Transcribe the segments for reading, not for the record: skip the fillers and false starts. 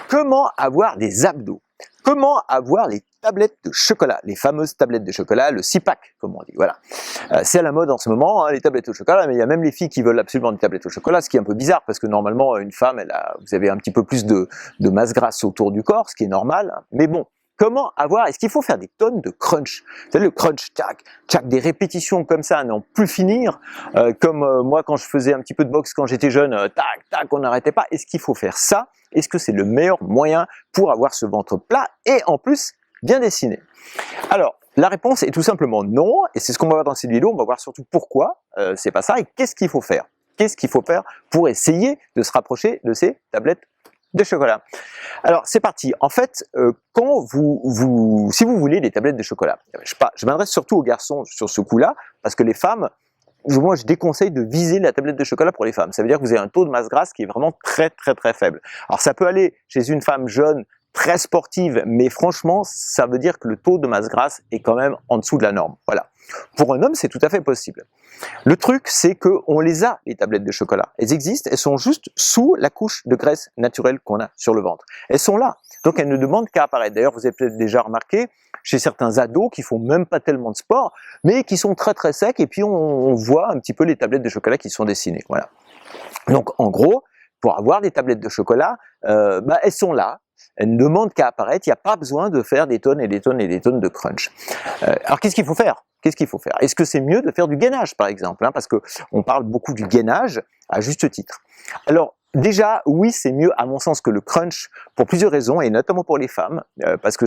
Comment avoir des abdos? Comment avoir les tablettes de chocolat, les fameuses tablettes de chocolat, le 6-pack comme on dit, voilà. C'est à la mode en ce moment, hein, les tablettes au chocolat, mais il y a même les filles qui veulent absolument des tablettes au chocolat, ce qui est un peu bizarre parce que normalement une femme, vous avez un petit peu plus de masse grasse autour du corps, ce qui est normal, hein. Mais bon, comment avoir, est-ce qu'il faut faire des tonnes de crunch? Vous savez, le crunch, tac, tac, des répétitions comme ça à n'en plus finir, comme moi quand je faisais un petit peu de boxe quand j'étais jeune, tac, tac, on n'arrêtait pas. Est-ce qu'il faut faire ça? Est-ce que c'est le meilleur moyen pour avoir ce ventre plat et en plus bien dessiné? Alors, la réponse est tout simplement non, et c'est ce qu'on va voir dans cette vidéo. On va voir surtout pourquoi c'est pas ça et qu'est-ce qu'il faut faire. Qu'est-ce qu'il faut faire pour essayer de se rapprocher de ces tablettes de chocolat? Alors c'est parti. En fait, quand si vous voulez des tablettes de chocolat, je m'adresse surtout aux garçons sur ce coup-là, parce que les femmes, moi je déconseille de viser la tablette de chocolat pour les femmes. Ça veut dire que vous avez un taux de masse grasse qui est vraiment très faible. Alors ça peut aller chez une femme jeune, très sportive, mais franchement, ça veut dire que le taux de masse grasse est quand même en dessous de la norme. Voilà. Pour un homme, c'est tout à fait possible. Le truc, c'est qu'on les a, les tablettes de chocolat. Elles existent, elles sont juste sous la couche de graisse naturelle qu'on a sur le ventre. Elles sont là, donc elles ne demandent qu'à apparaître. D'ailleurs, vous avez peut-être déjà remarqué, chez certains ados qui font même pas tellement de sport, mais qui sont très secs, et puis on voit un petit peu les tablettes de chocolat qui sont dessinées. Voilà. Donc en gros, pour avoir des tablettes de chocolat, elles sont là. Elles ne demandent qu'à apparaître, il n'y a pas besoin de faire des tonnes et des tonnes et des tonnes de crunch. Alors qu'est-ce qu'il faut faire? Qu'est-ce qu'il faut faire? Est-ce que c'est mieux de faire du gainage par exemple, hein, parce qu'on parle beaucoup du gainage à juste titre. Alors déjà, oui, c'est mieux à mon sens que le crunch pour plusieurs raisons, et notamment pour les femmes, parce que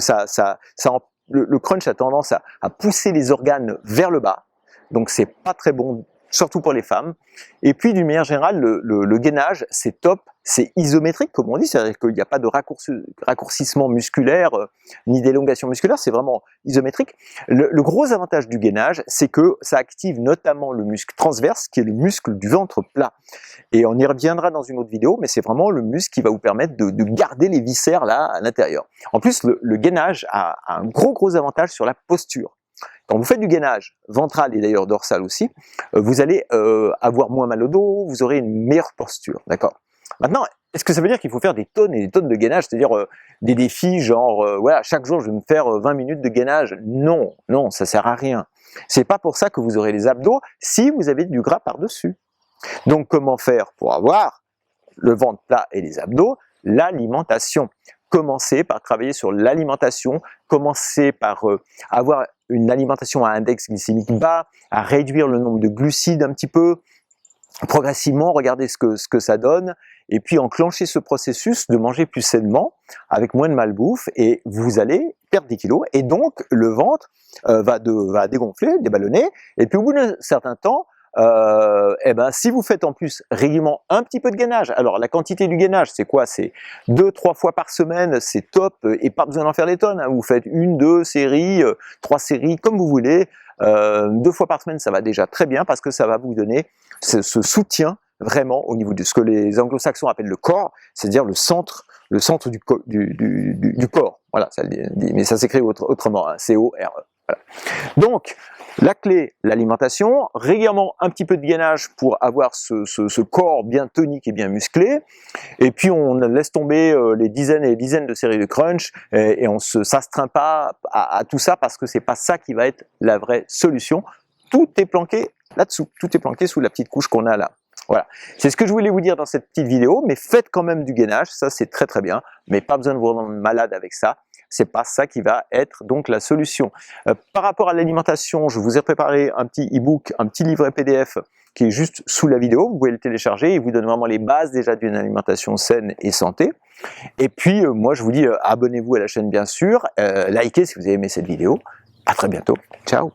le crunch a tendance à pousser les organes vers le bas, donc c'est pas très bon, surtout pour les femmes. Et puis d'une manière générale, le gainage, c'est top, c'est isométrique comme on dit, c'est-à-dire qu'il n'y a pas de raccourcissement musculaire, ni d'élongation musculaire, c'est vraiment isométrique. Le gros avantage du gainage, c'est que ça active notamment le muscle transverse, qui est le muscle du ventre plat. Et on y reviendra dans une autre vidéo, mais c'est vraiment le muscle qui va vous permettre de garder les viscères là à l'intérieur. En plus, le gainage a un gros avantage sur la posture. Quand vous faites du gainage ventral et d'ailleurs dorsal aussi, vous allez avoir moins mal au dos, vous aurez une meilleure posture, d'accord? Maintenant, est-ce que ça veut dire qu'il faut faire des tonnes et des tonnes de gainage, c'est-à-dire des défis genre, voilà, chaque jour je vais me faire 20 minutes de gainage? Non, non, ça sert à rien. C'est pas pour ça que vous aurez les abdos si vous avez du gras par-dessus. Donc comment faire pour avoir le ventre plat et les abdos? L'alimentation. Commencez par travailler sur l'alimentation, commencez par avoir une alimentation à index glycémique bas, à réduire le nombre de glucides un petit peu, progressivement, regardez ce que ça donne, et puis enclencher ce processus de manger plus sainement, avec moins de malbouffe, et vous allez perdre des kilos, et donc le ventre va dégonfler, déballonner, et puis au bout d'un certain temps, si vous faites en plus régulièrement un petit peu de gainage, alors la quantité du gainage c'est quoi? C'est 2-3 fois par semaine, c'est top, et pas besoin d'en faire des tonnes, hein. Vous faites 1-2 séries, 3 séries, comme vous voulez, 2 fois par semaine ça va déjà très bien, parce que ça va vous donner ce soutien vraiment au niveau de ce que les anglo-saxons appellent le corps, c'est-à-dire le centre du corps, voilà, ça le dit, mais ça s'écrit autrement, hein, C-O-R-E. Voilà. Donc, la clé, l'alimentation, régulièrement un petit peu de gainage pour avoir ce corps bien tonique et bien musclé, et puis on laisse tomber les dizaines et les dizaines de séries de crunch, et on ne s'astreint pas à tout ça, parce que c'est pas ça qui va être la vraie solution. Tout est planqué là-dessous, tout est planqué sous la petite couche qu'on a là. Voilà, c'est ce que je voulais vous dire dans cette petite vidéo, mais faites quand même du gainage, ça c'est très bien, mais pas besoin de vous rendre malade avec ça. C'est pas ça qui va être donc la solution. Par rapport à l'alimentation, je vous ai préparé un petit e-book, un petit livret PDF qui est juste sous la vidéo, vous pouvez le télécharger, il vous donne vraiment les bases déjà d'une alimentation saine et santé. Et puis moi je vous dis abonnez-vous à la chaîne bien sûr, likez si vous avez aimé cette vidéo, à très bientôt, ciao.